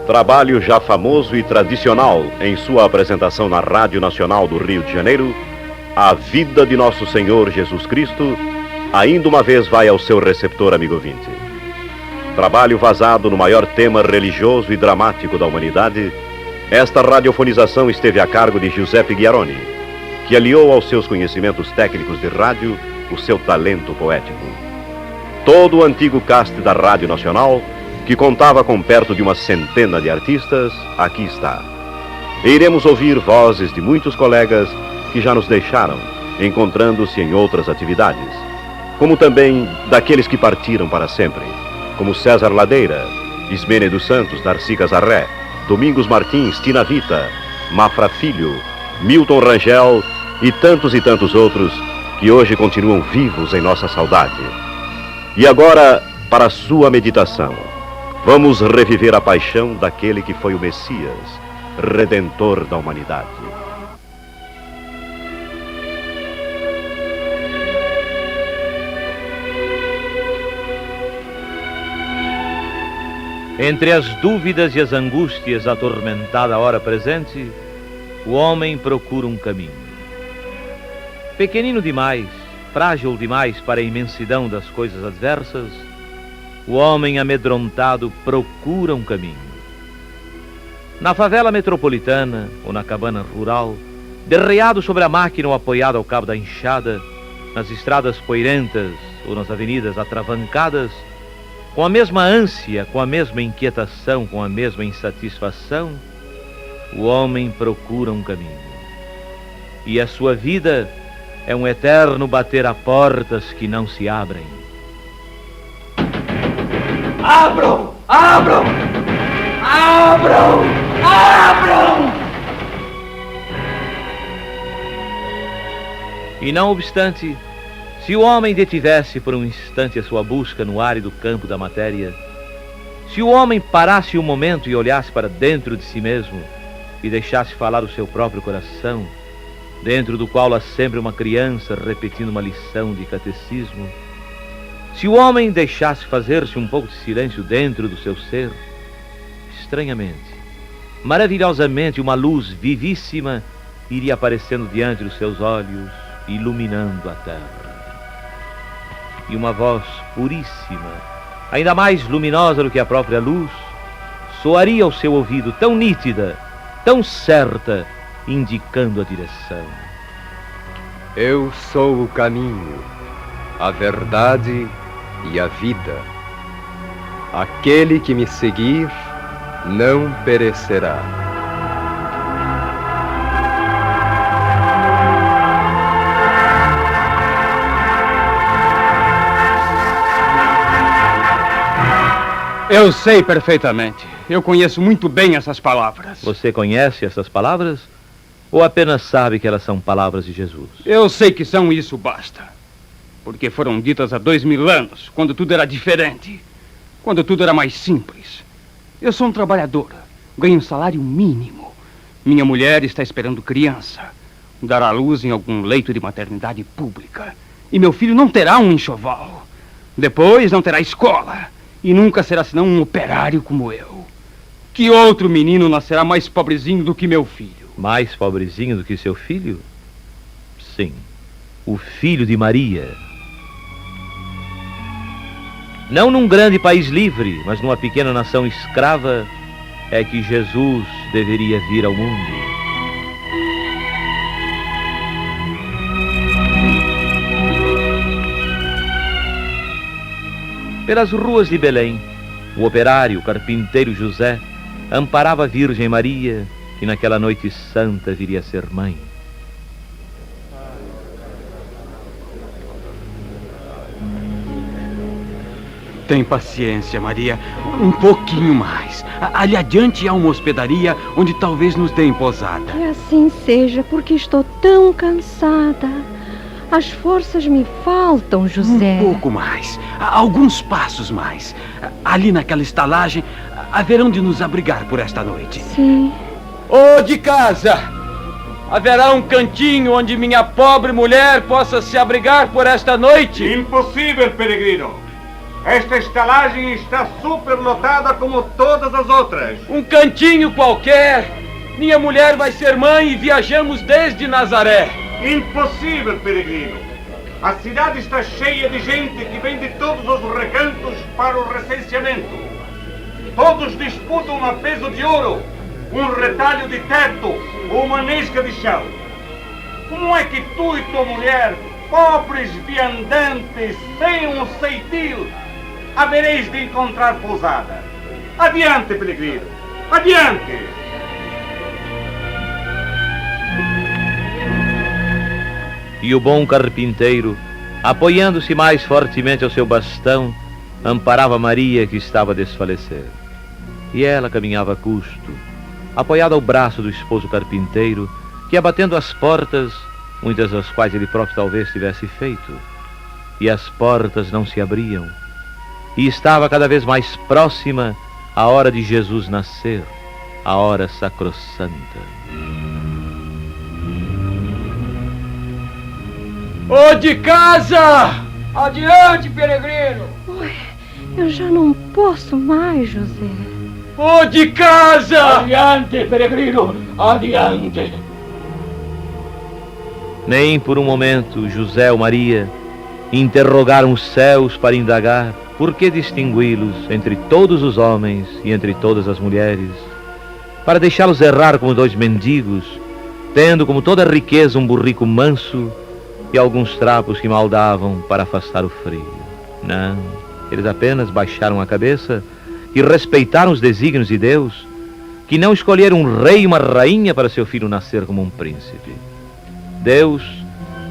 Trabalho já famoso e tradicional em sua apresentação na Rádio Nacional do Rio de Janeiro, A Vida de Nosso Senhor Jesus Cristo, ainda uma vez vai ao seu receptor, amigo ouvinte. Trabalho vazado no maior tema religioso e dramático da humanidade, esta radiofonização esteve a cargo de Giuseppe Ghiaroni, que aliou aos seus conhecimentos técnicos de rádio o seu talento poético. Todo o antigo cast da Rádio Nacional, que contava com perto de uma centena de artistas, aqui está. E iremos ouvir vozes de muitos colegas que já nos deixaram, encontrando-se em outras atividades, como também daqueles que partiram para sempre, como César Ladeira, Ismênia dos Santos, Darcy Casarré, Domingos Martins, Tina Vita, Mafra Filho, Milton Rangel e tantos outros que hoje continuam vivos em nossa saudade. E agora, para a sua meditação, vamos reviver a paixão daquele que foi o Messias, Redentor da humanidade. Entre as dúvidas e as angústias da atormentada hora presente, o homem procura um caminho. Pequenino demais, frágil demais para a imensidão das coisas adversas, o homem amedrontado procura um caminho. Na favela metropolitana ou na cabana rural, derreado sobre a máquina ou apoiado ao cabo da enxada, nas estradas poeirentas ou nas avenidas atravancadas, com a mesma ânsia, com a mesma inquietação, com a mesma insatisfação, o homem procura um caminho. E a sua vida é um eterno bater a portas que não se abrem. Abram! Abram! Abram! Abram! E não obstante, se o homem detivesse por um instante a sua busca no árido campo da matéria, se o homem parasse um momento e olhasse para dentro de si mesmo e deixasse falar o seu próprio coração, dentro do qual há sempre uma criança repetindo uma lição de catecismo, se o homem deixasse fazer-se um pouco de silêncio dentro do seu ser, estranhamente, maravilhosamente, uma luz vivíssima iria aparecendo diante dos seus olhos, iluminando a terra. E uma voz puríssima, ainda mais luminosa do que a própria luz, soaria ao seu ouvido tão nítida, tão certa, indicando a direção. Eu sou o caminho, a verdade e a vida. Aquele que me seguir não perecerá. Eu sei perfeitamente. Eu conheço muito bem essas palavras. Você conhece essas palavras? Ou apenas sabe que elas são palavras de Jesus? Eu sei que são, isso basta. Porque foram ditas há 2000 anos, quando tudo era diferente. Quando tudo era mais simples. Eu sou um trabalhador, ganho um salário mínimo. Minha mulher está esperando criança, dar à luz em algum leito de maternidade pública. E meu filho não terá um enxoval. Depois não terá escola. E nunca será senão um operário como eu. Que outro menino nascerá mais pobrezinho do que meu filho? Mais pobrezinho do que seu filho? Sim, o filho de Maria. Não num grande país livre, mas numa pequena nação escrava, é que Jesus deveria vir ao mundo. Pelas ruas de Belém, o operário, o carpinteiro José, amparava a Virgem Maria, que naquela noite santa viria a ser mãe. Tem paciência, Maria. Um pouquinho mais. Ali adiante há uma hospedaria onde talvez nos deem posada. Que assim seja, porque estou tão cansada. As forças me faltam, José. Um pouco mais. Alguns passos mais. Ali naquela estalagem, haverão de nos abrigar por esta noite. Sim. Ô de casa! Haverá um cantinho onde minha pobre mulher possa se abrigar por esta noite? Impossível, peregrino. Esta estalagem está superlotada como todas as outras. Um cantinho qualquer. Minha mulher vai ser mãe e viajamos desde Nazaré. Impossível, peregrino. A cidade está cheia de gente que vem de todos os recantos para o recenseamento. Todos disputam a peso de ouro, um retalho de teto ou uma nesca de chão. Como é que tu e tua mulher, pobres viandantes, sem um ceitil, havereis de encontrar pousada? Adiante, peregrino, adiante! E o bom carpinteiro, apoiando-se mais fortemente ao seu bastão, amparava Maria, que estava a desfalecer. E ela caminhava a custo, apoiada ao braço do esposo carpinteiro, que ia batendo as portas, muitas das quais ele próprio talvez tivesse feito. E as portas não se abriam. E estava cada vez mais próxima a hora de Jesus nascer, a hora sacrossanta. Ô de casa! Adiante, peregrino! Oi, eu já não posso mais, José. Ô de casa! Adiante, peregrino, adiante! Nem por um momento José ou Maria interrogaram os céus para indagar por que distingui-los entre todos os homens e entre todas as mulheres, para deixá-los errar como dois mendigos, tendo como toda riqueza um burrico manso e alguns trapos que mal davam para afastar o frio. Não, eles apenas baixaram a cabeça e respeitaram os desígnios de Deus, que não escolheram um rei e uma rainha para seu filho nascer como um príncipe. Deus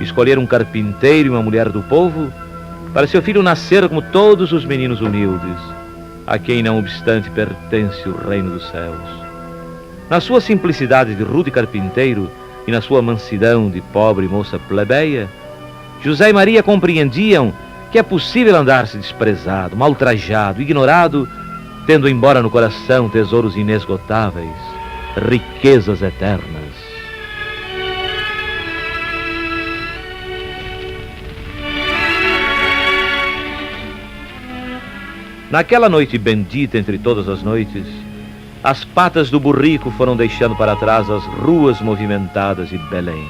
escolhera um carpinteiro e uma mulher do povo para seu filho nascer como todos os meninos humildes, a quem não obstante pertence o reino dos céus. Na sua simplicidade de rude carpinteiro e na sua mansidão de pobre moça plebeia, José e Maria compreendiam que é possível andar-se desprezado, maltrajado, ignorado, tendo embora no coração tesouros inesgotáveis, riquezas eternas. Naquela noite bendita entre todas as noites, as patas do burrico foram deixando para trás as ruas movimentadas de Belém.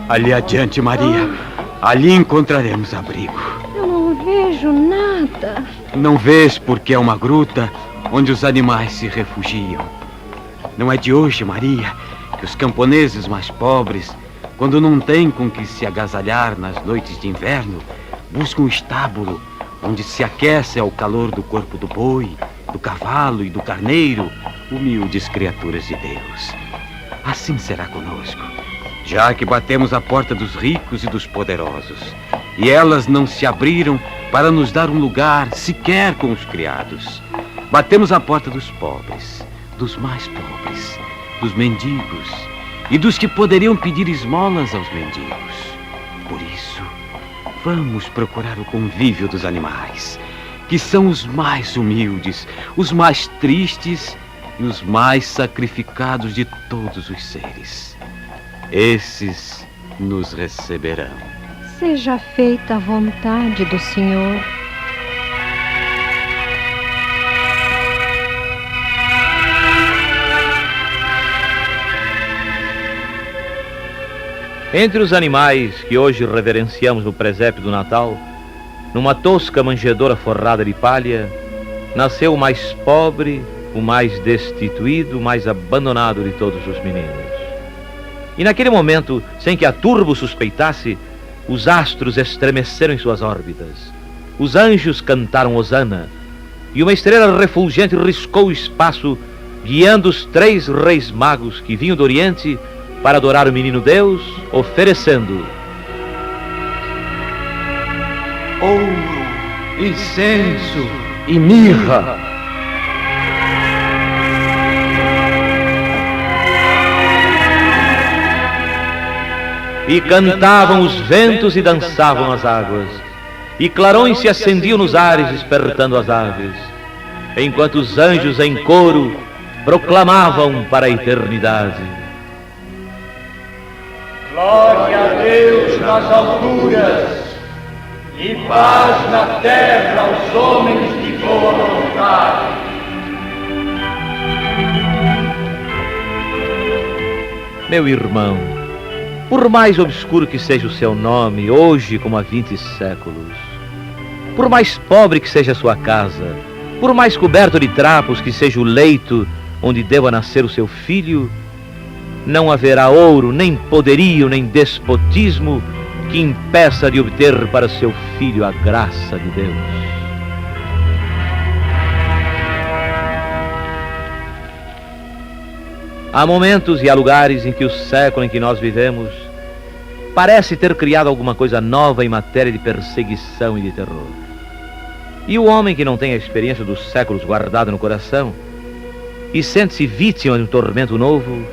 Ali adiante, Maria. Ali encontraremos abrigo. Eu não vejo nada. Não vês porque é uma gruta onde os animais se refugiam. Não é de hoje, Maria, que os camponeses mais pobres, quando não têm com que se agasalhar nas noites de inverno, buscam um estábulo onde se aquece ao calor do corpo do boi, do cavalo e do carneiro, humildes criaturas de Deus. Assim será conosco, já que batemos a porta dos ricos e dos poderosos, e elas não se abriram para nos dar um lugar sequer com os criados. Batemos a porta dos pobres, dos mais pobres, dos mendigos e dos que poderiam pedir esmolas aos mendigos. Por isso, vamos procurar o convívio dos animais, que são os mais humildes, os mais tristes e os mais sacrificados de todos os seres. Esses nos receberão. Seja feita a vontade do Senhor. Entre os animais que hoje reverenciamos no presépio do Natal, numa tosca manjedoura forrada de palha, nasceu o mais pobre, o mais destituído, o mais abandonado de todos os meninos. E naquele momento, sem que a turbo suspeitasse, os astros estremeceram em suas órbitas, os anjos cantaram hosana, e uma estrela refulgente riscou o espaço, guiando os 3 reis magos que vinham do Oriente para adorar o menino Deus, oferecendo ouro, incenso e mirra. e cantavam os ventos e dançavam as águas, e clarões se acendiam nos ares, despertando as aves, enquanto os anjos em coro proclamavam para a eternidade: Glória a Deus nas alturas e paz na terra aos homens de boa vontade. Meu irmão, por mais obscuro que seja o seu nome, hoje como há 20 séculos, por mais pobre que seja a sua casa, por mais coberto de trapos que seja o leito onde deva nascer o seu filho, não haverá ouro, nem poderio, nem despotismo que impeça de obter para seu filho a graça de Deus. Há momentos e há lugares em que o século em que nós vivemos parece ter criado alguma coisa nova em matéria de perseguição e de terror. E o homem que não tem a experiência dos séculos guardada no coração e sente-se vítima de um tormento novo,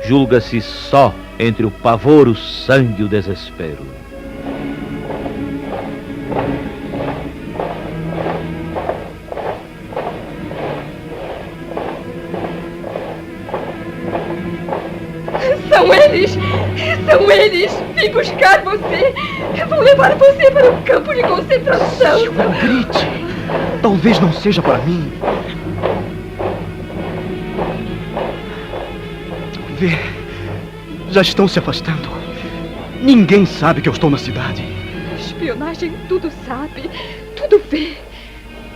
julga-se só entre o pavor, o sangue e o desespero. São eles! São eles! Vim buscar você! Vão levar você para um campo de concentração! Não grite! Talvez não seja para mim. Vê, já estão se afastando. Ninguém sabe que eu estou na cidade. Espionagem tudo sabe, tudo vê.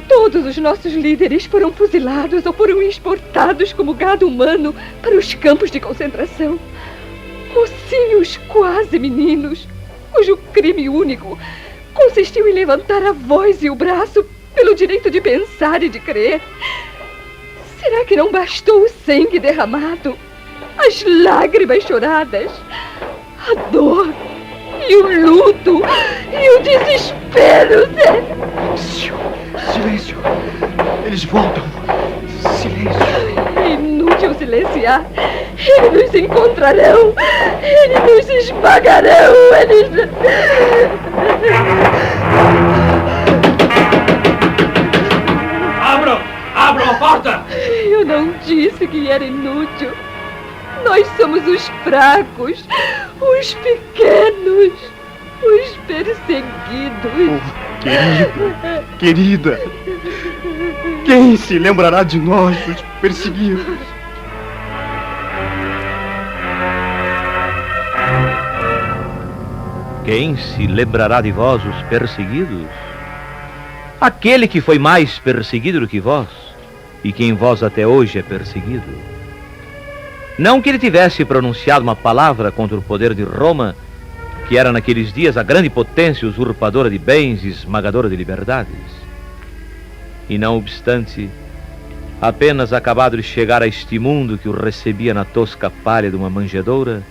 Todos os nossos líderes foram fuzilados ou foram exportados como gado humano para os campos de concentração. Mocinhos quase meninos, cujo crime único consistiu em levantar a voz e o braço pelo direito de pensar e de crer. Será que não bastou o sangue derramado, as lágrimas choradas, a dor e o luto e o desespero? Silêncio! Eles voltam! Silêncio! É inútil silenciar. Eles nos encontrarão. Eles nos esmagarão. Eles... Abram a porta! Eu não disse que era inútil. Nós somos os fracos, os pequenos, os perseguidos. Querida, quem se lembrará de nós, os perseguidos? Quem se lembrará de vós, os perseguidos? Aquele que foi mais perseguido do que vós, e que em vós até hoje é perseguido. Não que ele tivesse pronunciado uma palavra contra o poder de Roma, que era naqueles dias a grande potência usurpadora de bens e esmagadora de liberdades. E não obstante, apenas acabado de chegar a este mundo que o recebia na tosca palha de uma manjedoura,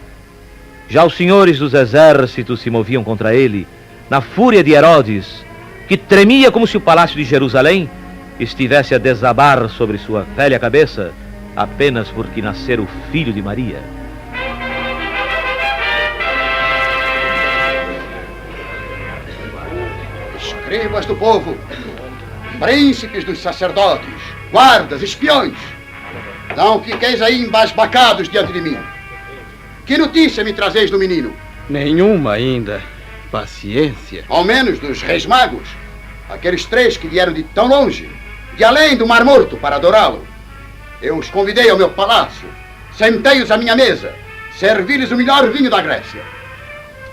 já os senhores dos exércitos se moviam contra ele, na fúria de Herodes, que tremia como se o palácio de Jerusalém estivesse a desabar sobre sua velha cabeça, apenas porque nascera o filho de Maria. Escribas do povo, príncipes dos sacerdotes, guardas, espiões, não fiqueis aí embasbacados diante de mim. Que notícia me trazeis do menino? Nenhuma ainda. Paciência. Ao menos dos reis magos, aqueles 3 que vieram de tão longe, de além do Mar Morto, para adorá-lo. Eu os convidei ao meu palácio, sentei-os à minha mesa, servi-lhes o melhor vinho da Grécia.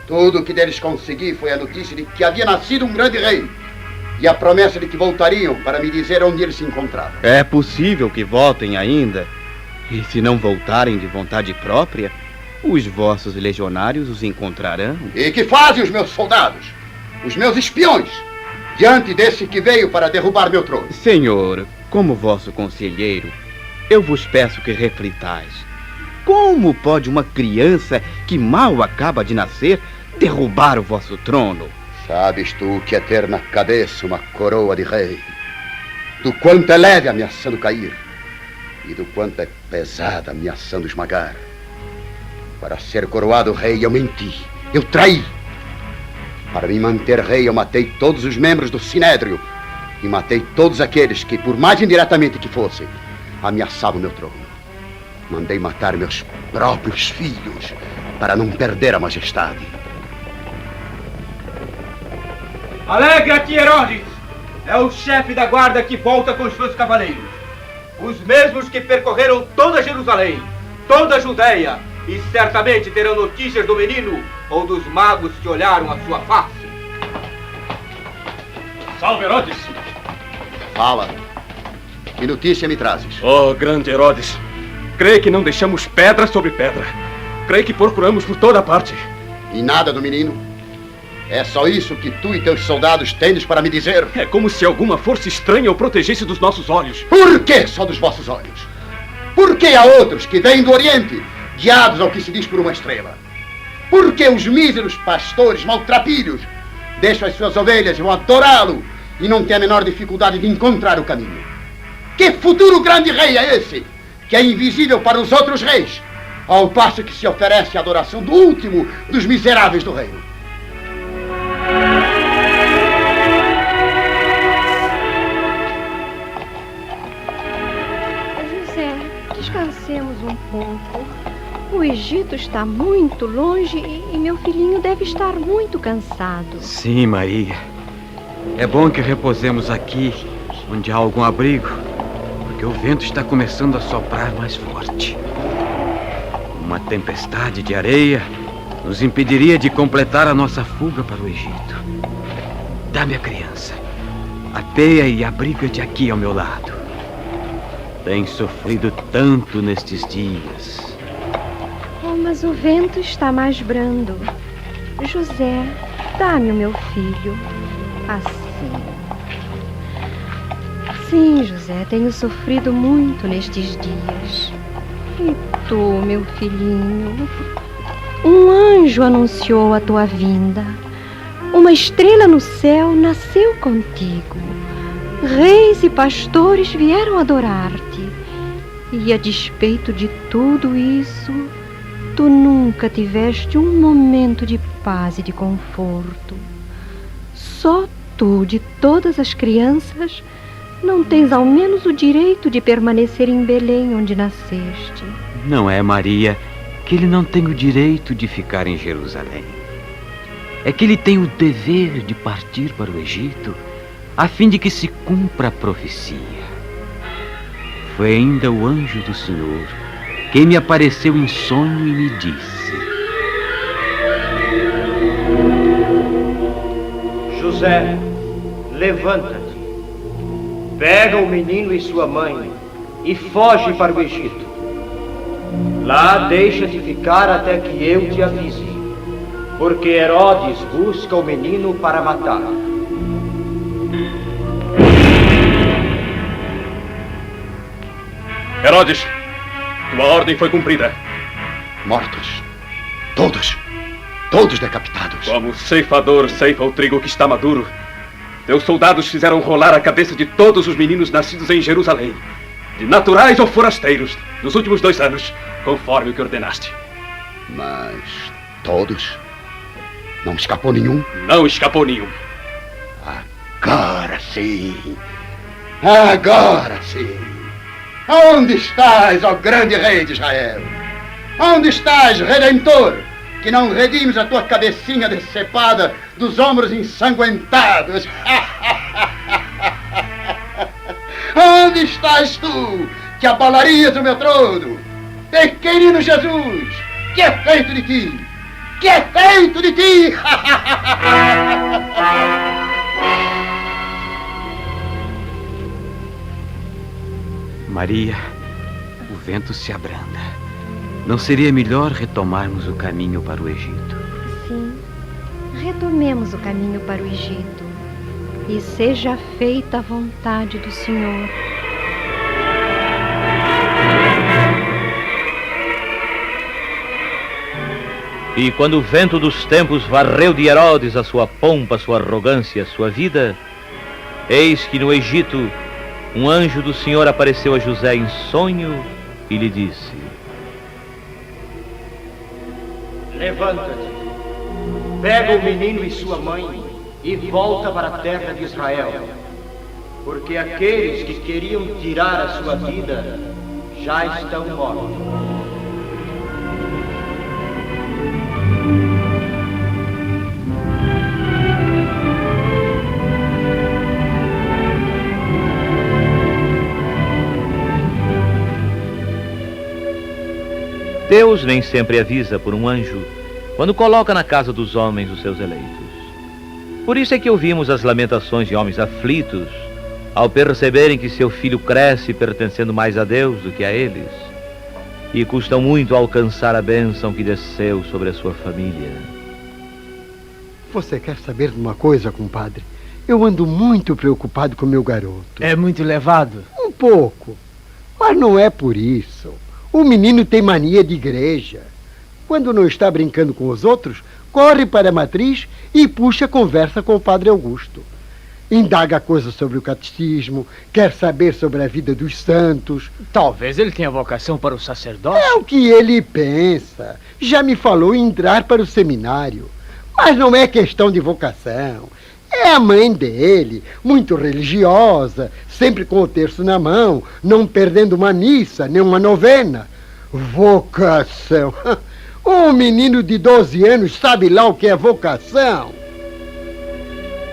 Tudo o que deles consegui foi a notícia de que havia nascido um grande rei e a promessa de que voltariam para me dizer onde ele se encontrava. É possível que voltem ainda. E se não voltarem de vontade própria, os vossos legionários os encontrarão. E que fazem os meus soldados, os meus espiões, diante desse que veio para derrubar meu trono? Senhor, como vosso conselheiro, eu vos peço que reflitais. Como pode uma criança que mal acaba de nascer derrubar o vosso trono? Sabes tu o que é ter na cabeça uma coroa de rei? Do quanto é leve ameaçando cair e do quanto é pesada ameaçando esmagar. Para ser coroado rei eu menti. Eu traí. Para me manter rei, eu matei todos os membros do Sinédrio e matei todos aqueles que, por mais indiretamente que fossem, ameaçavam meu trono. Mandei matar meus próprios filhos para não perder a majestade. Alegra-te, Herodes! É o chefe da guarda que volta com os seus cavaleiros. Os mesmos que percorreram toda Jerusalém, toda a Judéia, e certamente terão notícias do menino ou dos magos que olharam a sua face. Salve, Herodes! Fala. Que notícia me trazes? Oh, grande Herodes! Creio que não deixamos pedra sobre pedra. Creio que procuramos por toda parte. E nada do menino? É só isso que tu e teus soldados tendes para me dizer? É como se alguma força estranha o protegesse dos nossos olhos. Por que só dos vossos olhos? Por que há outros que vêm do Oriente, guiados ao que se diz por uma estrela? Por que os míseros pastores maltrapilhos deixam as suas ovelhas e vão adorá-lo e não têm a menor dificuldade de encontrar o caminho? Que futuro grande rei é esse, que é invisível para os outros reis, ao passo que se oferece a adoração do último dos miseráveis do reino? José, descansemos um pouco. O Egito está muito longe e meu filhinho deve estar muito cansado. Sim, Maria. É bom que repousemos aqui, onde há algum abrigo, porque o vento está começando a soprar mais forte. Uma tempestade de areia nos impediria de completar a nossa fuga para o Egito. Dá-me a criança. Ateia e abriga-te aqui ao meu lado. Tens sofrido tanto nestes dias. Oh, mas o vento está mais brando. José, dá-me o meu filho. Assim. Sim, José, tenho sofrido muito nestes dias. E tu, meu filhinho? Um anjo anunciou a tua vinda. Uma estrela no céu nasceu contigo. Reis e pastores vieram adorar-te. E a despeito de tudo isso, tu nunca tiveste um momento de paz e de conforto. Só tu, de todas as crianças, não tens ao menos o direito de permanecer em Belém, onde nasceste. Não é, Maria, que ele não tem o direito de ficar em Jerusalém. É que ele tem o dever de partir para o Egito, a fim de que se cumpra a profecia. Foi ainda o anjo do Senhor quem me apareceu em sonho e me disse: José, levanta-te. Pega o menino e sua mãe e foge para o Egito. Lá deixa-te ficar até que eu te avise, porque Herodes busca o menino para matar. Herodes, tua ordem foi cumprida. Mortos. Todos. Todos decapitados. Como o ceifador ceifa o trigo que está maduro, teus soldados fizeram rolar a cabeça de todos os meninos nascidos em Jerusalém, de naturais ou forasteiros, nos últimos 2 anos, conforme o que ordenaste. Mas todos? Não escapou nenhum? Não escapou nenhum. Agora sim. Agora sim. Onde estás, ó grande rei de Israel? Onde estás, Redentor, que não redimes a tua cabecinha decepada dos ombros ensanguentados? Onde estás tu, que abalarias o meu trono? Pequenino Jesus, que é feito de ti? Que é feito de ti? Maria, o vento se abranda. Não seria melhor retomarmos o caminho para o Egito? Sim, retomemos o caminho para o Egito. E seja feita a vontade do Senhor. E quando o vento dos tempos varreu de Herodes a sua pompa, sua arrogância, sua vida, eis que no Egito um anjo do Senhor apareceu a José em sonho e lhe disse: Levanta-te, pega o menino e sua mãe e volta para a terra de Israel, porque aqueles que queriam tirar a sua vida já estão mortos. Deus nem sempre avisa por um anjo quando coloca na casa dos homens os seus eleitos. Por isso é que ouvimos as lamentações de homens aflitos ao perceberem que seu filho cresce pertencendo mais a Deus do que a eles, e custam muito alcançar a bênção que desceu sobre a sua família. Você quer saber de uma coisa, compadre? Eu ando muito preocupado com meu garoto. É muito levado? Um pouco, mas não é por isso. O menino tem mania de igreja. Quando não está brincando com os outros, corre para a matriz e puxa a conversa com o padre Augusto. Indaga coisas sobre o catecismo, quer saber sobre a vida dos santos. Talvez ele tenha vocação para o sacerdócio. É o que ele pensa. Já me falou em entrar para o seminário. Mas não é questão de vocação. É a mãe dele, muito religiosa, sempre com o terço na mão, não perdendo uma missa, nem uma novena. Vocação. Um menino de 12 anos sabe lá o que é vocação.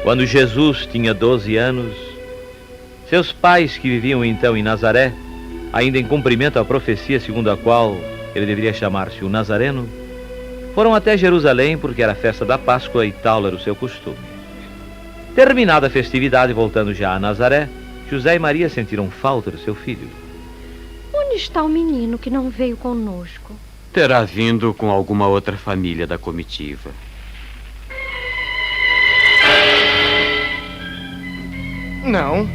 Quando Jesus tinha 12 anos, seus pais, que viviam então em Nazaré, ainda em cumprimento à profecia segundo a qual ele deveria chamar-se o Nazareno, foram até Jerusalém porque era a festa da Páscoa e tal era o seu costume. Terminada a festividade, voltando já a Nazaré, José e Maria sentiram falta do seu filho. Onde está o menino que não veio conosco? Terá vindo com alguma outra família da comitiva. Não,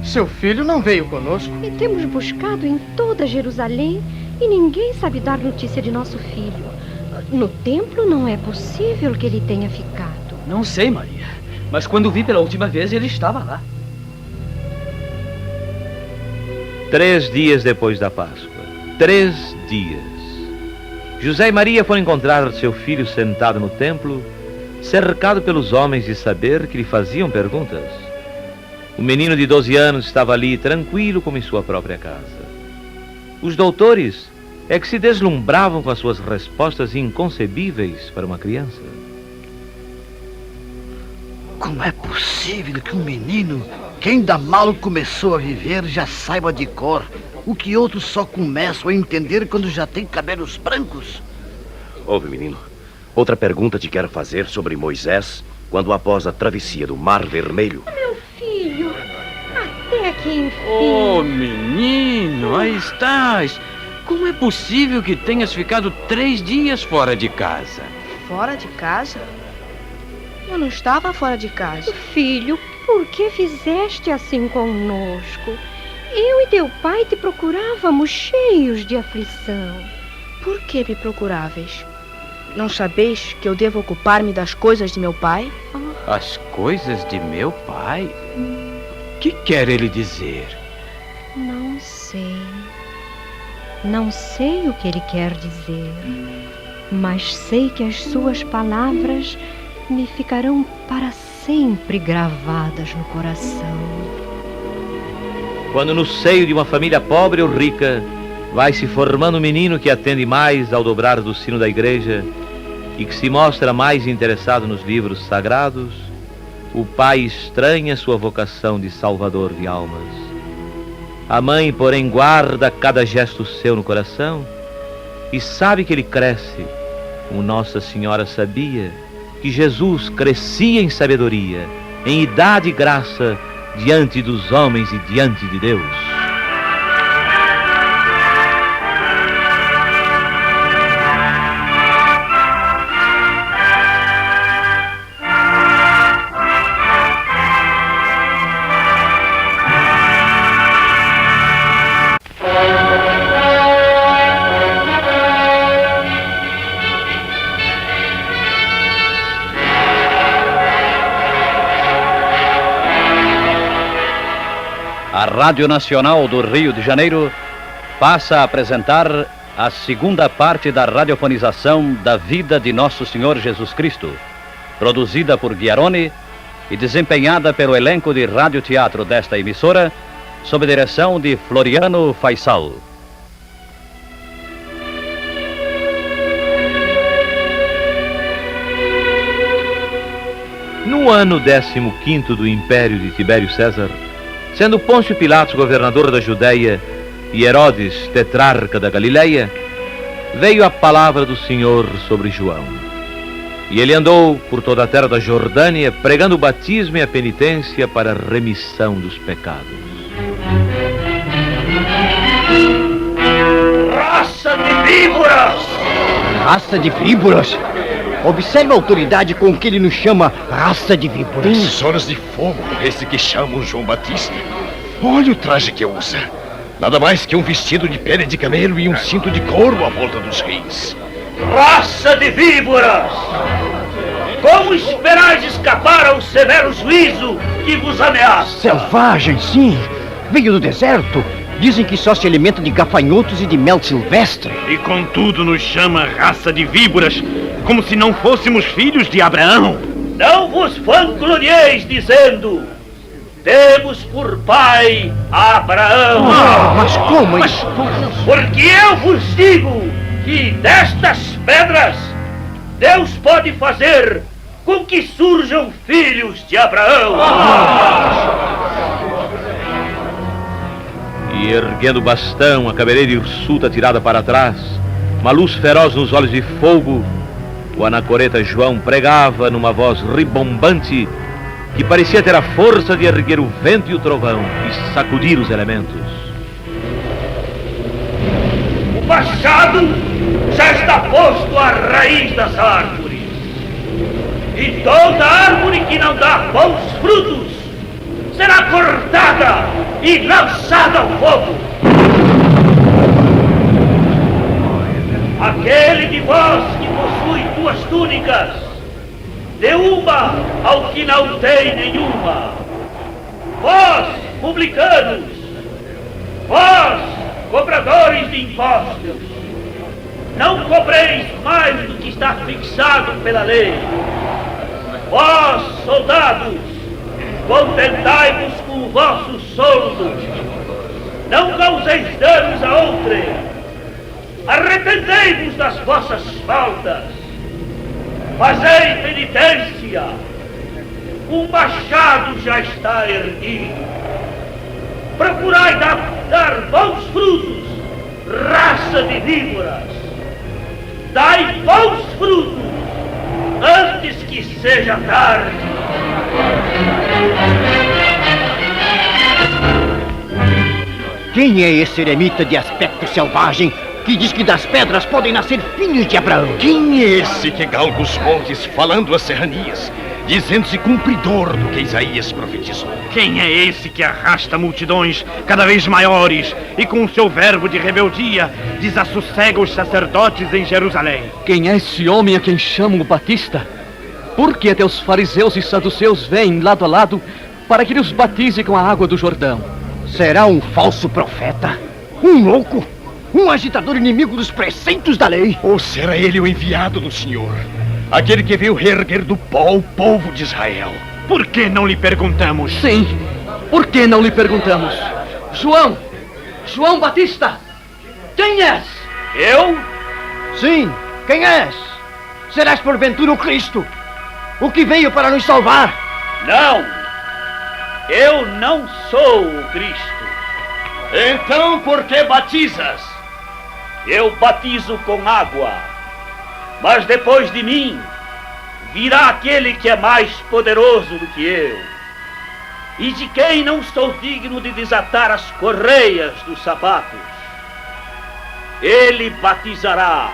seu filho não veio conosco. E temos buscado em toda Jerusalém e ninguém sabe dar notícia de nosso filho. No templo não é possível que ele tenha ficado. Não sei, Maria. Mas quando vi pela última vez, ele estava lá. 3 dias depois da Páscoa. 3 dias. José e Maria foram encontrar seu filho sentado no templo, cercado pelos homens de saber que lhe faziam perguntas. O menino de 12 anos estava ali, tranquilo como em sua própria casa. Os doutores é que se deslumbravam com as suas respostas inconcebíveis para uma criança. Como é possível que um menino que ainda mal começou a viver já saiba de cor o que outros só começam a entender quando já tem cabelos brancos? Ouve, menino. Outra pergunta te quero fazer sobre Moisés quando após a travessia do Mar Vermelho... Meu filho, até que enfim... Oh, menino, aí estás. Como é possível que tenhas ficado 3 dias fora de casa? Fora de casa? Eu não estava fora de casa. Filho, por que fizeste assim conosco? Eu e teu pai te procurávamos cheios de aflição. Por que me procuráveis? Não sabeis que eu devo ocupar-me das coisas de meu pai? As coisas de meu pai? O que quer ele dizer? Não sei. Não sei o que ele quer dizer. Mas sei que as suas palavras me ficarão para sempre gravadas no coração. Quando no seio de uma família pobre ou rica vai se formando um menino que atende mais ao dobrar do sino da igreja e que se mostra mais interessado nos livros sagrados, o pai estranha sua vocação de salvador de almas. A mãe, porém, guarda cada gesto seu no coração e sabe que ele cresce, como Nossa Senhora sabia que Jesus crescia em sabedoria, em idade e graça, diante dos homens e diante de Deus. A Rádio Nacional do Rio de Janeiro passa a apresentar a segunda parte da radiofonização da vida de Nosso Senhor Jesus Cristo, produzida por Ghiaroni e desempenhada pelo elenco de radioteatro desta emissora, sob direção de Floriano Faisal. No ano 15º do Império de Tibério César, sendo Pôncio Pilatos governador da Judéia e Herodes tetrarca da Galileia, veio a palavra do Senhor sobre João. E ele andou por toda a terra da Jordânia, pregando o batismo e a penitência para a remissão dos pecados. Raça de víboras! Raça de víboras? Observe a autoridade com que ele nos chama raça de víboras. Tem os olhos de fogo, esse que chamam João Batista. Olha o traje que usa. Nada mais que um vestido de pele de camelo e um cinto de couro à volta dos reis. Raça de víboras! Como esperais escapar ao severo juízo que vos ameaça? Selvagem, sim. Veio do deserto. Dizem que só se alimenta de gafanhotos e de mel silvestre. E contudo nos chama raça de víboras, como se não fôssemos filhos de Abraão. Não vos vanglorieis dizendo: temos por pai Abraão. Mas como? Porque eu vos digo que destas pedras Deus pode fazer com que surjam filhos de Abraão. E erguendo o bastão, a cabeleira hirsuta tirada para trás, uma luz feroz nos olhos de fogo, o anacoreta João pregava numa voz ribombante que parecia ter a força de erguer o vento e o trovão e sacudir os elementos. O machado já está posto à raiz das árvores, e toda árvore que não dá bons frutos será cortada e lançada ao fogo. Aquele de vós que possui duas túnicas, dê uma ao que não tem nenhuma. Vós, publicanos, vós, cobradores de impostos, não cobreis mais do que está fixado pela lei. Vós, soldados, contentai-vos com o vosso soldo. Não causeis danos a outrem. Arrependei-vos das vossas faltas. Fazei penitência. O machado já está erguido. Procurai dar bons frutos, raça de víboras. Dai bons frutos antes que seja tarde. Quem é esse eremita de aspecto selvagem que diz que das pedras podem nascer filhos de Abraão? Quem é esse que galga os montes falando as serranias, dizendo-se cumpridor do que Isaías profetizou? Quem é esse que arrasta multidões cada vez maiores e com o seu verbo de rebeldia desassossega os sacerdotes em Jerusalém? Quem é esse homem a quem chamam o Batista? Por que até os fariseus e saduceus vêm lado a lado para que ele os batize com a água do Jordão? Será um falso profeta? Um louco? Um agitador inimigo dos preceitos da lei? Ou será ele o enviado do Senhor? Aquele que veio reerguer do pó o povo de Israel? Por que não lhe perguntamos? Sim, por que não lhe perguntamos? João! João Batista! Quem és? Eu? Sim, quem és? Serás porventura o Cristo? O que veio para nos salvar? Não! Eu não sou o Cristo. Então por que batizas? Eu batizo com água, mas depois de mim virá aquele que é mais poderoso do que eu, e de quem não sou digno de desatar as correias dos sapatos. Ele batizará,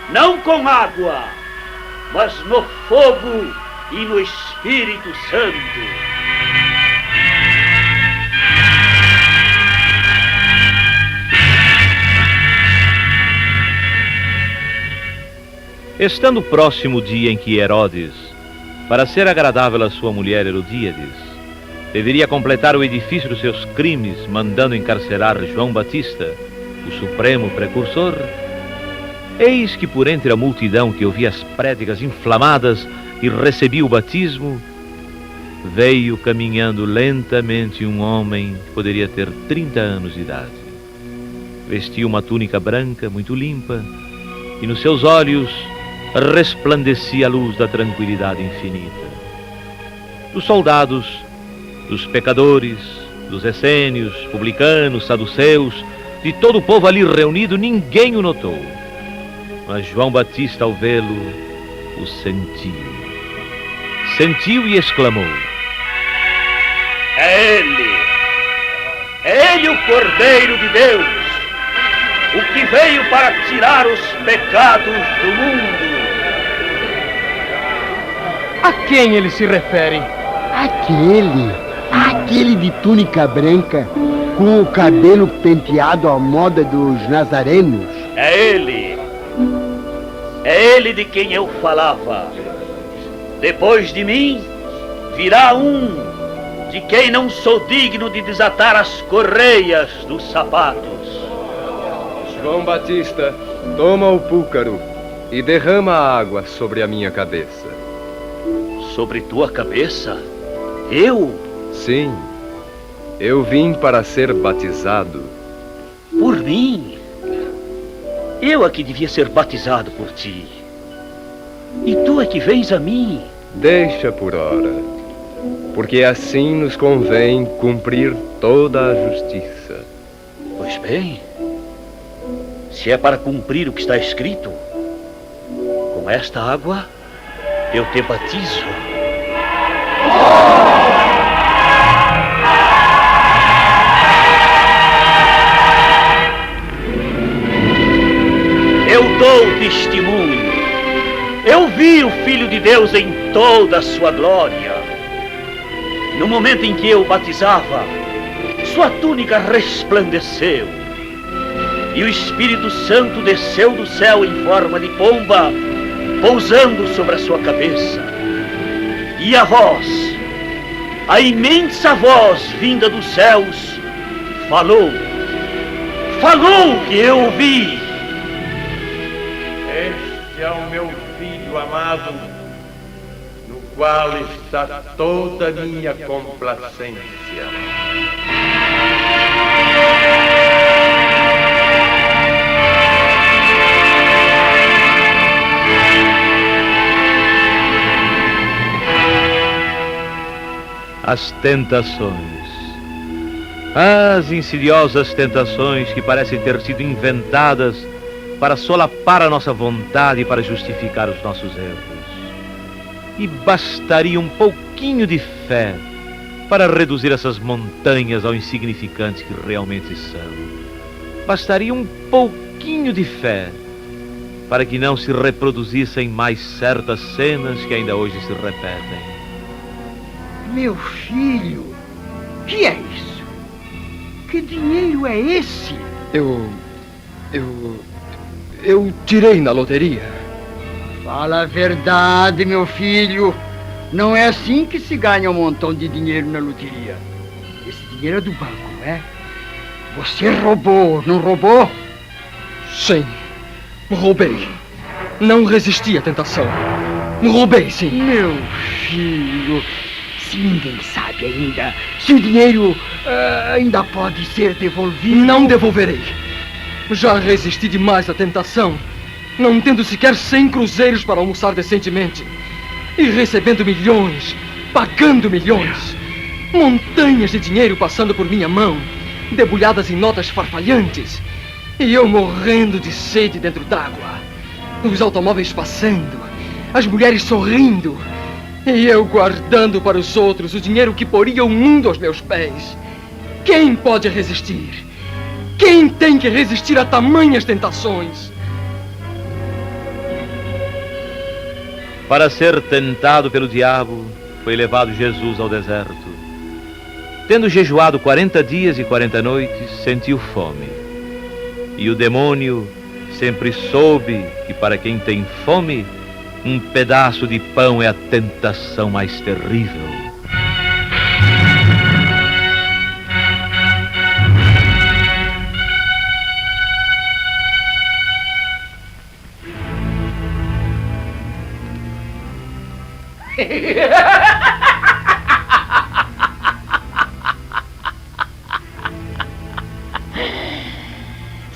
não com água, mas no fogo e no Espírito Santo. Estando próximo o dia em que Herodes, para ser agradável à sua mulher Herodíades, deveria completar o edifício dos seus crimes, mandando encarcerar João Batista, o supremo precursor, eis que por entre a multidão que ouvia as prédicas inflamadas e recebi o batismo, veio caminhando lentamente um homem que poderia ter 30 anos de idade. Vestia uma túnica branca, muito limpa, e nos seus olhos resplandecia a luz da tranquilidade infinita. Dos soldados, dos pecadores, dos essênios, publicanos, saduceus, de todo o povo ali reunido, ninguém o notou. Mas João Batista, ao vê-lo, o sentiu. Sentiu e exclamou: É ele! É ele o Cordeiro de Deus, o que veio para tirar os pecados do mundo. A quem eles se referem? Aquele de túnica branca, com o cabelo penteado à moda dos nazarenos. É ele! É ele de quem eu falava. Depois de mim, virá um de quem não sou digno de desatar as correias dos sapatos. João Batista, toma o púlcaro e derrama a água sobre a minha cabeça. Sobre tua cabeça? Eu? Sim, eu vim para ser batizado. Por mim? Eu é que devia ser batizado por ti. E tu é que vens a mim? Deixa por ora, porque assim nos convém cumprir toda a justiça. Pois bem, se é para cumprir o que está escrito, com esta água eu te batizo. Eu dou testemunho. Eu vi o Filho de Deus em toda a sua glória. No momento em que eu batizava, sua túnica resplandeceu. E o Espírito Santo desceu do céu em forma de pomba, pousando sobre a sua cabeça. E a voz, a imensa voz vinda dos céus, falou que eu ouvi. Este é o meu Filho amado, no qual está toda a minha complacência. As tentações. As insidiosas tentações que parecem ter sido inventadas para solapar a nossa vontade e para justificar os nossos erros. E bastaria um pouquinho de fé para reduzir essas montanhas ao insignificante que realmente são. Bastaria um pouquinho de fé para que não se reproduzissem mais certas cenas que ainda hoje se repetem. Meu filho, que é isso? Que dinheiro é esse? Eu tirei na loteria. Fala a verdade, meu filho. Não é assim que se ganha um montão de dinheiro na loteria. Esse dinheiro é do banco, não é? Você roubou, não roubou? Sim, roubei. Não resisti à tentação. Roubei, sim. Meu filho, se ninguém sabe ainda, se o dinheiro ainda pode ser devolvido... Não devolverei. Já resisti demais à tentação, não tendo sequer 100 cruzeiros para almoçar decentemente. E recebendo milhões, pagando milhões. Montanhas de dinheiro passando por minha mão, debulhadas em notas farfalhantes. E eu morrendo de sede dentro d'água. Os automóveis passando, as mulheres sorrindo. E eu guardando para os outros o dinheiro que poria o mundo aos meus pés. Quem pode resistir? Quem tem que resistir a tamanhas tentações? Para ser tentado pelo diabo, foi levado Jesus ao deserto. Tendo jejuado 40 dias e 40 noites, sentiu fome. E o demônio sempre soube que para quem tem fome, um pedaço de pão é a tentação mais terrível.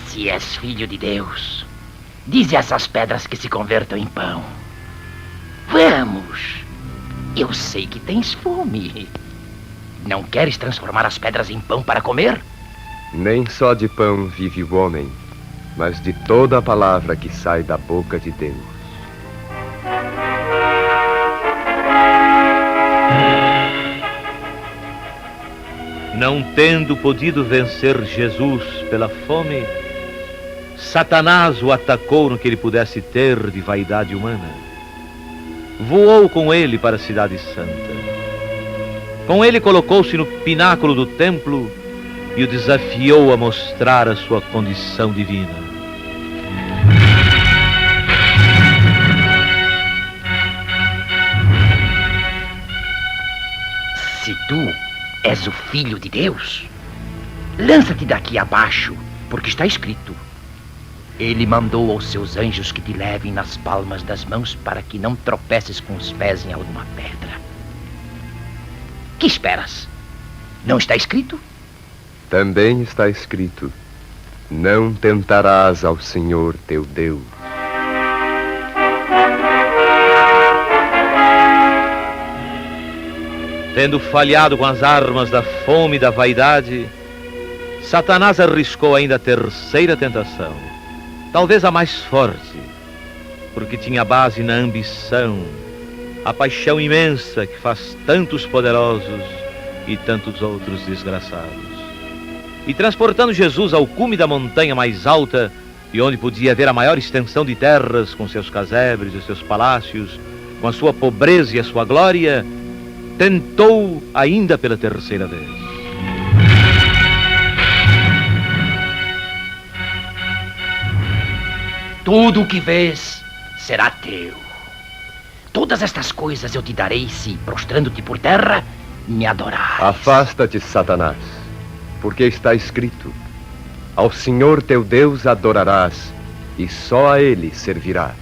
Se és filho de Deus, dize a essas pedras que se convertam em pão. Vamos! Eu sei que tens fome. Não queres transformar as pedras em pão para comer? Nem só de pão vive o homem, mas de toda a palavra que sai da boca de Deus. Não tendo podido vencer Jesus pela fome, Satanás o atacou no que ele pudesse ter de vaidade humana. Voou com ele para a cidade santa. Com ele colocou-se no pináculo do templo e o desafiou a mostrar a sua condição divina. Se tu és o Filho de Deus, lança-te daqui abaixo, porque está escrito: Ele mandou aos seus anjos que te levem nas palmas das mãos para que não tropeces com os pés em alguma pedra. Que esperas? Não está escrito? Também está escrito: não tentarás ao Senhor teu Deus. Tendo falhado com as armas da fome e da vaidade, Satanás arriscou ainda a terceira tentação, talvez a mais forte, porque tinha base na ambição, a paixão imensa que faz tantos poderosos e tantos outros desgraçados. E transportando Jesus ao cume da montanha mais alta, e onde podia ver a maior extensão de terras, com seus casebres e seus palácios, com a sua pobreza e a sua glória, tentou ainda pela terceira vez. Tudo o que vês será teu. Todas estas coisas eu te darei se, prostrando-te por terra, me adorares. Afasta-te, Satanás, porque está escrito: ao Senhor teu Deus adorarás, e só a Ele servirás.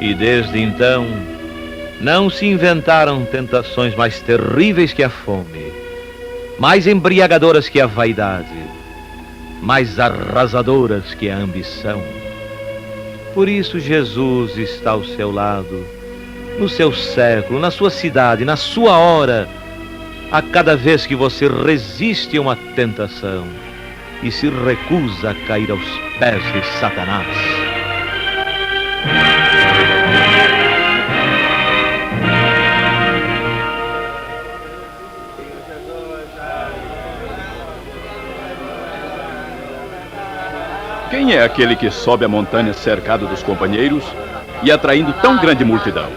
E desde então, não se inventaram tentações mais terríveis que a fome, mais embriagadoras que a vaidade, mais arrasadoras que a ambição. Por isso Jesus está ao seu lado, no seu século, na sua cidade, na sua hora, a cada vez que você resiste a uma tentação e se recusa a cair aos pés de Satanás. Quem é aquele que sobe a montanha cercado dos companheiros e atraindo tão grande multidão?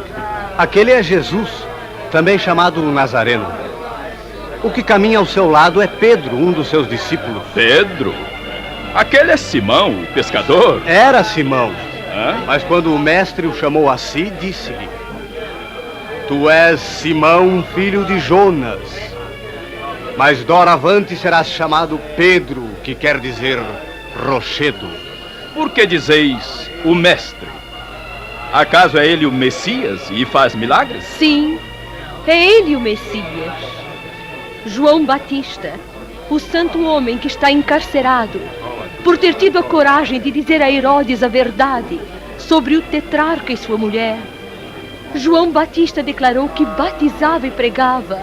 Aquele é Jesus, também chamado Nazareno. O que caminha ao seu lado é Pedro, um dos seus discípulos. Pedro? Aquele é Simão, o pescador? Era Simão. Mas quando o mestre o chamou a si, disse-lhe: Tu és Simão, filho de Jonas. Mas doravante serás chamado Pedro, que quer dizer rochedo. Por que dizeis o mestre? Acaso é ele o Messias e faz milagres? Sim, é ele o Messias. João Batista, o santo homem que está encarcerado por ter tido a coragem de dizer a Herodes a verdade sobre o tetrarca e sua mulher. João Batista declarou que batizava e pregava,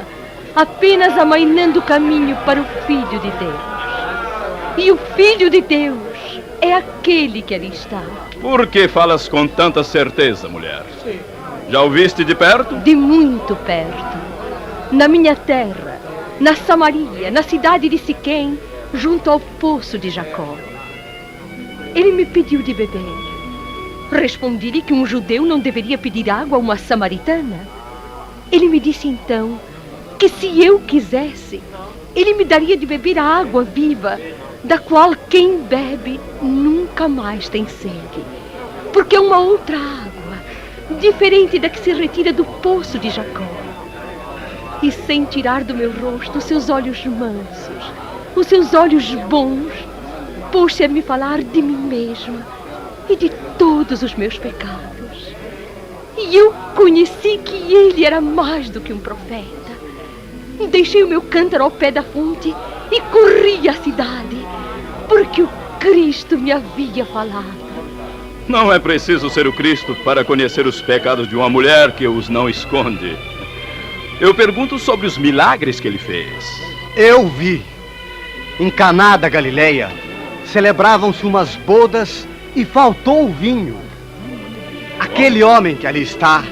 apenas amainando o caminho para o Filho de Deus. E o Filho de Deus é aquele que ali está. Por que falas com tanta certeza, mulher? Já o viste de perto? De muito perto. Na minha terra, na Samaria, na cidade de Siquém, junto ao poço de Jacó. Ele me pediu de beber. Respondi-lhe que um judeu não deveria pedir água a uma samaritana. Ele me disse então que se eu quisesse, ele me daria de beber a água viva, da qual quem bebe nunca mais tem sede, porque é uma outra água, diferente da que se retira do poço de Jacó. E sem tirar do meu rosto os seus olhos mansos, os seus olhos bons, pôs-se a me falar de mim mesma e de todos os meus pecados. E eu conheci que ele era mais do que um profeta. Deixei o meu cântaro ao pé da fonte e corri à cidade, porque o Cristo me havia falado. Não é preciso ser o Cristo para conhecer os pecados de uma mulher que os não esconde. Eu pergunto sobre os milagres que ele fez. Eu vi. Em Caná da Galileia, celebravam-se umas bodas e faltou o vinho. Aquele homem que ali está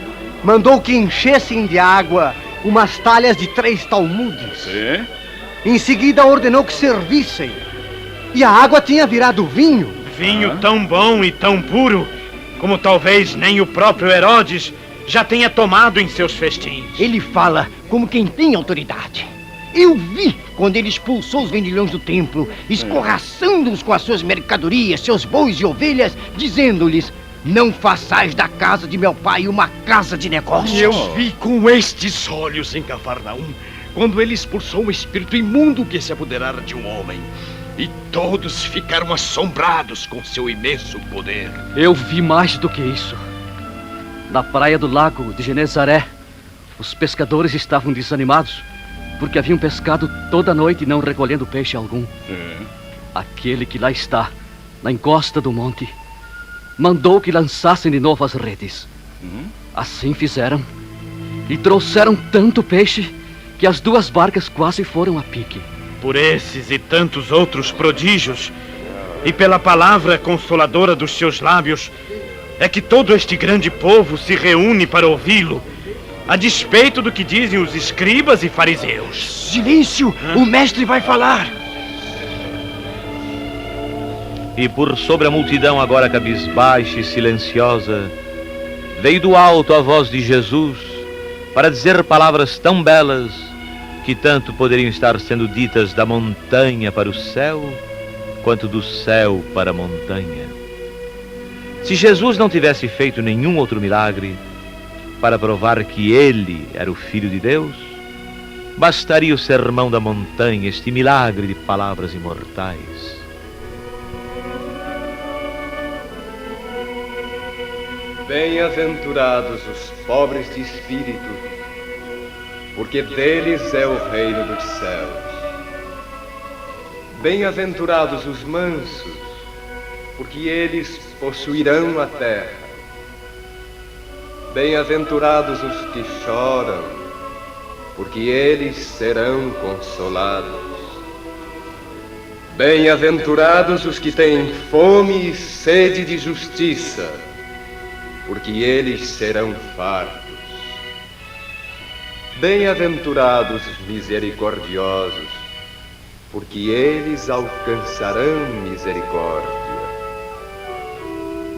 mandou que enchessem de água umas talhas de 3 talmudes. Sim? Em seguida ordenou que servissem. E a água tinha virado vinho. Vinho tão bom e tão puro como talvez nem o próprio Herodes já tenha tomado em seus festins. Ele fala como quem tem autoridade. Eu vi quando ele expulsou os vendilhões do templo, escorraçando-os com as suas mercadorias, seus bois e ovelhas, dizendo-lhes: não façais da casa de meu pai uma casa de negócios. Eu vi com estes olhos em Cafarnaum, quando ele expulsou um espírito imundo que se apoderara de um homem. E todos ficaram assombrados com seu imenso poder. Eu vi mais do que isso. Na praia do lago de Genezaré, os pescadores estavam desanimados, porque haviam pescado toda a noite e não recolhendo peixe algum. Aquele que lá está, na encosta do monte, mandou que lançassem de novo as redes. Assim fizeram. E trouxeram tanto peixe que as 2 barcas quase foram a pique. Por esses e tantos outros prodígios, e pela palavra consoladora dos seus lábios, é que todo este grande povo se reúne para ouvi-lo, a despeito do que dizem os escribas e fariseus. Silêncio! O mestre vai falar! E por sobre a multidão agora cabisbaixa e silenciosa, veio do alto a voz de Jesus para dizer palavras tão belas que tanto poderiam estar sendo ditas da montanha para o céu, quanto do céu para a montanha. Se Jesus não tivesse feito nenhum outro milagre para provar que ele era o Filho de Deus, bastaria o sermão da montanha, este milagre de palavras imortais. Bem-aventurados os pobres de espírito, porque deles é o reino dos céus. Bem-aventurados os mansos, porque eles possuirão a terra. Bem-aventurados os que choram, porque eles serão consolados. Bem-aventurados os que têm fome e sede de justiça, porque eles serão fartos. Bem-aventurados os misericordiosos, porque eles alcançarão misericórdia.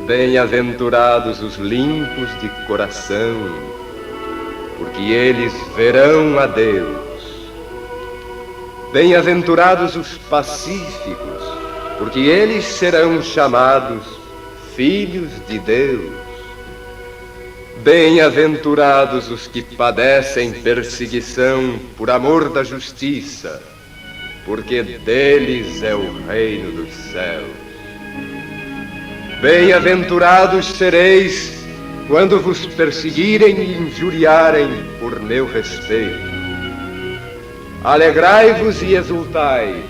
Bem-aventurados os limpos de coração, porque eles verão a Deus. Bem-aventurados os pacíficos, porque eles serão chamados filhos de Deus. Bem-aventurados os que padecem perseguição por amor da justiça, porque deles é o reino dos céus. Bem-aventurados sereis quando vos perseguirem e injuriarem por meu respeito. Alegrai-vos e exultai,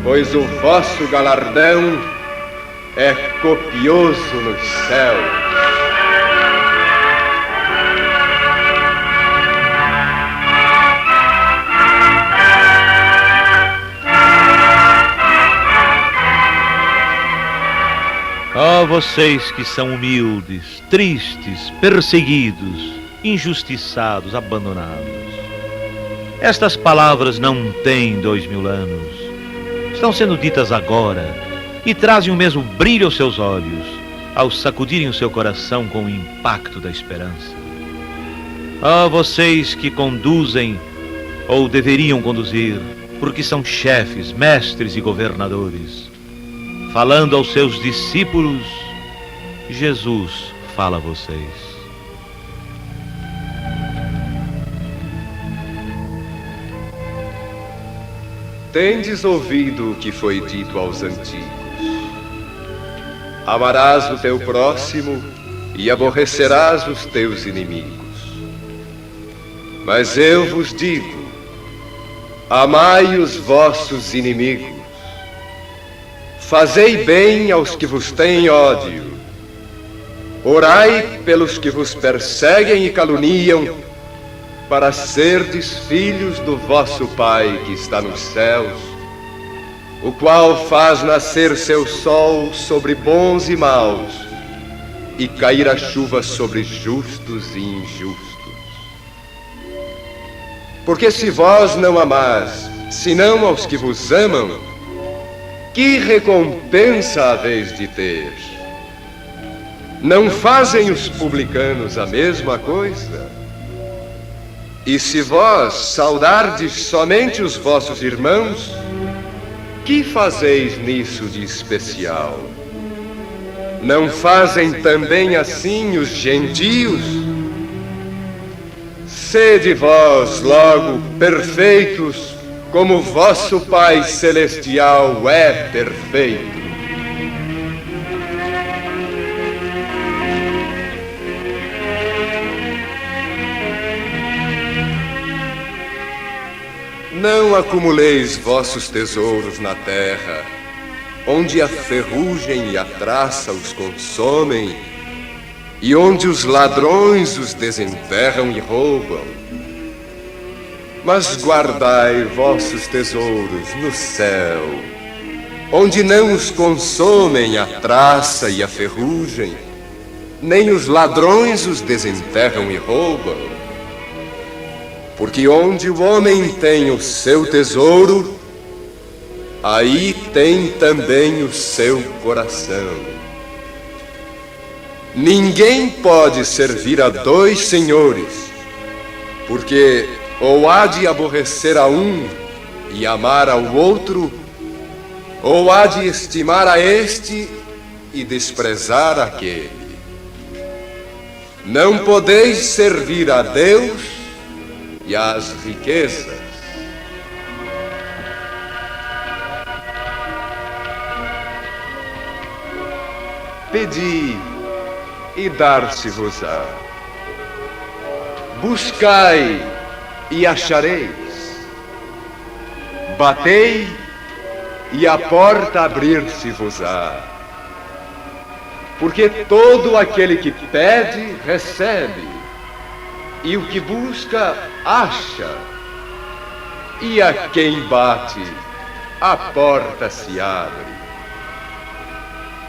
pois o vosso galardão é copioso nos céus. Ó vocês que são humildes, tristes, perseguidos, injustiçados, abandonados. Estas palavras não têm 2000 anos. Estão sendo ditas agora e trazem o mesmo brilho aos seus olhos ao sacudirem o seu coração com o impacto da esperança. Ó vocês que conduzem ou deveriam conduzir, porque são chefes, mestres e governadores. Falando aos seus discípulos, Jesus fala a vocês. Tendes ouvido o que foi dito aos antigos: amarás o teu próximo e aborrecerás os teus inimigos. Mas eu vos digo, amai os vossos inimigos, fazei bem aos que vos têm ódio, orai pelos que vos perseguem e caluniam, para serdes filhos do vosso Pai que está nos céus, o qual faz nascer seu sol sobre bons e maus, e cair a chuva sobre justos e injustos. Porque se vós não amais, senão aos que vos amam, que recompensa haveis de ter? Não fazem os publicanos a mesma coisa? E se vós saudardes somente os vossos irmãos, que fazeis nisso de especial? Não fazem também assim os gentios? Sede vós, logo, perfeitos, como vosso Pai Celestial é perfeito. Não acumuleis vossos tesouros na terra, onde a ferrugem e a traça os consomem, e onde os ladrões os desenterram e roubam. Mas guardai vossos tesouros no céu, onde não os consomem a traça e a ferrugem, nem os ladrões os desenterram e roubam. Porque onde o homem tem o seu tesouro, aí tem também o seu coração. Ninguém pode servir a dois senhores, porque ou há de aborrecer a um e amar ao outro, ou há de estimar a este e desprezar aquele. Não podeis servir a Deus e às riquezas. Pedi e dar-se-vos-á. Buscai e achareis. Batei e a porta abrir-se-vos-á. Porque todo aquele que pede, recebe, e o que busca, acha, e a quem bate, a porta se abre.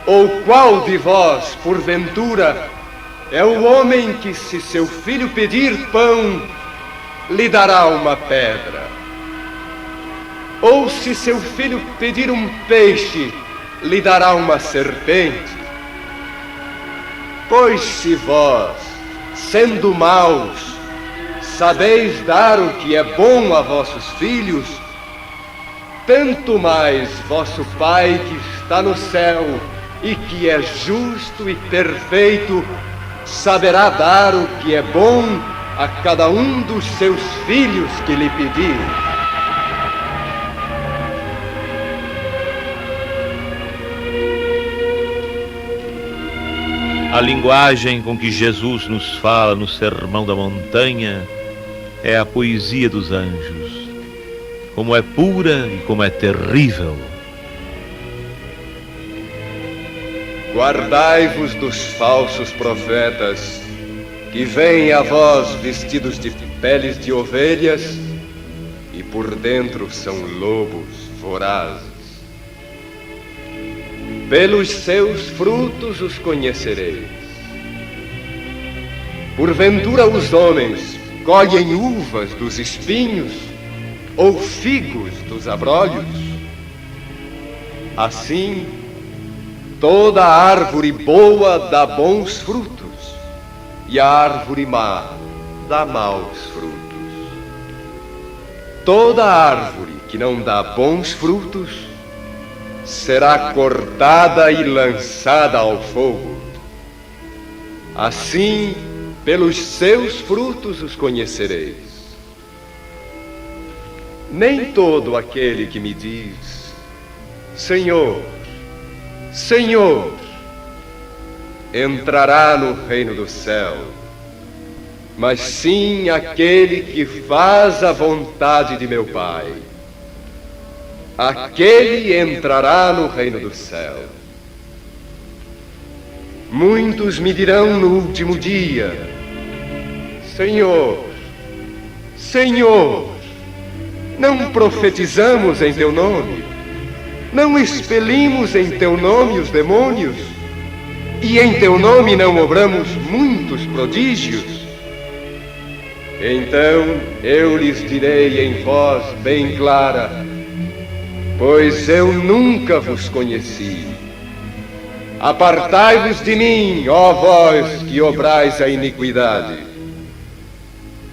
Ou qual de vós, porventura, é o homem que, se seu filho pedir pão, lhe dará uma pedra? Ou se seu filho pedir um peixe, lhe dará uma serpente? Pois se vós, sendo maus, sabeis dar o que é bom a vossos filhos, tanto mais vosso Pai que está no céu e que é justo e perfeito, saberá dar o que é bom a cada um dos seus filhos que lhe pedir. A linguagem com que Jesus nos fala no Sermão da Montanha é a poesia dos anjos. Como é pura e como é terrível. Guardai-vos dos falsos profetas, que vêm a vós vestidos de peles de ovelhas, e por dentro são lobos vorazes. Pelos seus frutos os conhecereis. Porventura os homens colhem uvas dos espinhos, ou figos dos abrolhos? Assim, toda árvore boa dá bons frutos, e a árvore má dá maus frutos. Toda árvore que não dá bons frutos será cortada e lançada ao fogo. Assim, pelos seus frutos os conhecereis. Nem todo aquele que me diz, Senhor, Senhor, entrará no reino do céu, mas sim aquele que faz a vontade de meu Pai. Aquele entrará no reino do céu. Muitos me dirão no último dia: Senhor, Senhor, não profetizamos em teu nome? Não expelimos em teu nome os demônios? E em teu nome não obramos muitos prodígios? Então eu lhes direi em voz bem clara: pois eu nunca vos conheci. Apartai-vos de mim, ó vós que obrais a iniquidade.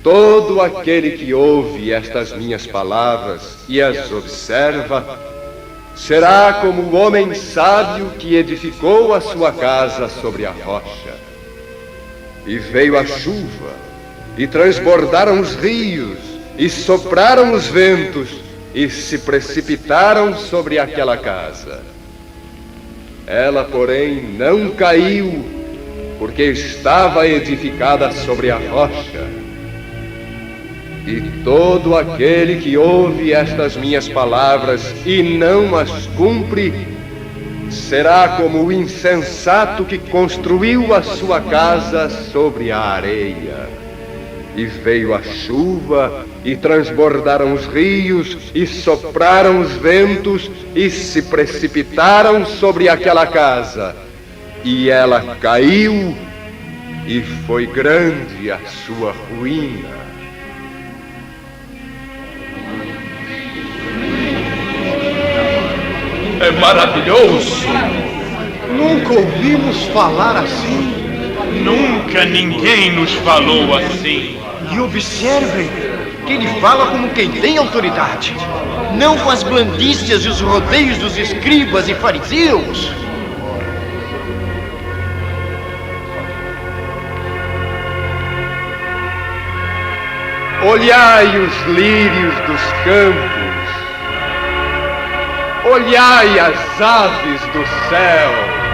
Todo aquele que ouve estas minhas palavras e as observa, será como o homem sábio que edificou a sua casa sobre a rocha. E veio a chuva, e transbordaram os rios, e sopraram os ventos, e se precipitaram sobre aquela casa. Ela, porém, não caiu, porque estava edificada sobre a rocha. E todo aquele que ouve estas minhas palavras e não as cumpre, será como o insensato que construiu a sua casa sobre a areia. E veio a chuva, e transbordaram os rios, e sopraram os ventos, e se precipitaram sobre aquela casa. E ela caiu, e foi grande a sua ruína. É maravilhoso! Nunca ouvimos falar assim. Nunca ninguém nos falou assim. E observem que ele fala como quem tem autoridade, não com as blandícias e os rodeios dos escribas e fariseus. Olhai os lírios dos campos, olhai as aves do céu.